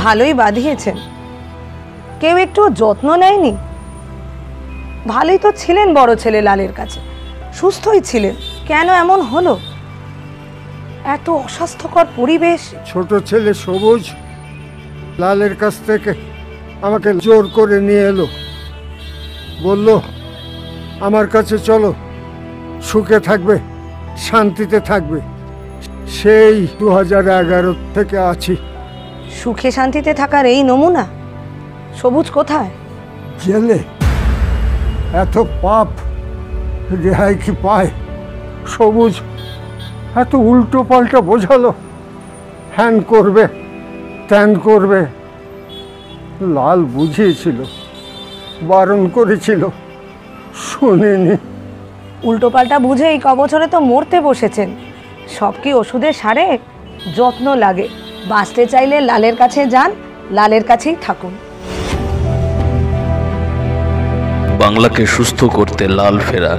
ভালোই বাঁধিয়েছেন, কেউ একটু যত্ন নেয়নি। ভালোই তো ছিলেন বড় ছেলে লালের কাছে, সুস্থই ছিলেন, কেন এমন হলো? এত অস্বাস্থ্যকর পরিবেশ। ছোট ছেলে সবুজ লালের কাছ থেকে আমাকে জোর করে নিয়ে এলো, বলল আমার কাছে চলো, সুখে থাকবে, শান্তিতে থাকবে। সেই 2011 থেকে আছি। সুখে শান্তিতে থাকার এই নমুনা? সবুজ কোথায়? জেলে। এত পাপ রেহাই কি পায়? সবুজ এত উল্টো পাল্টা বোঝালো, হ্যান করবে ত্যান করবে। লাল বুঝিয়েছিল, বারণ করেছিল, শুনিনি। উল্টো পাল্টা বুঝে এই কবছরে তো মরতে বসেছেন। সব কি ওষুধের সারে? যত্ন লাগে। বাঁচতে চাইলে লালের কাছে যান, লালের কাছেই থাকুন। বাংলাকে সুস্থ করতে লাল ফেরা।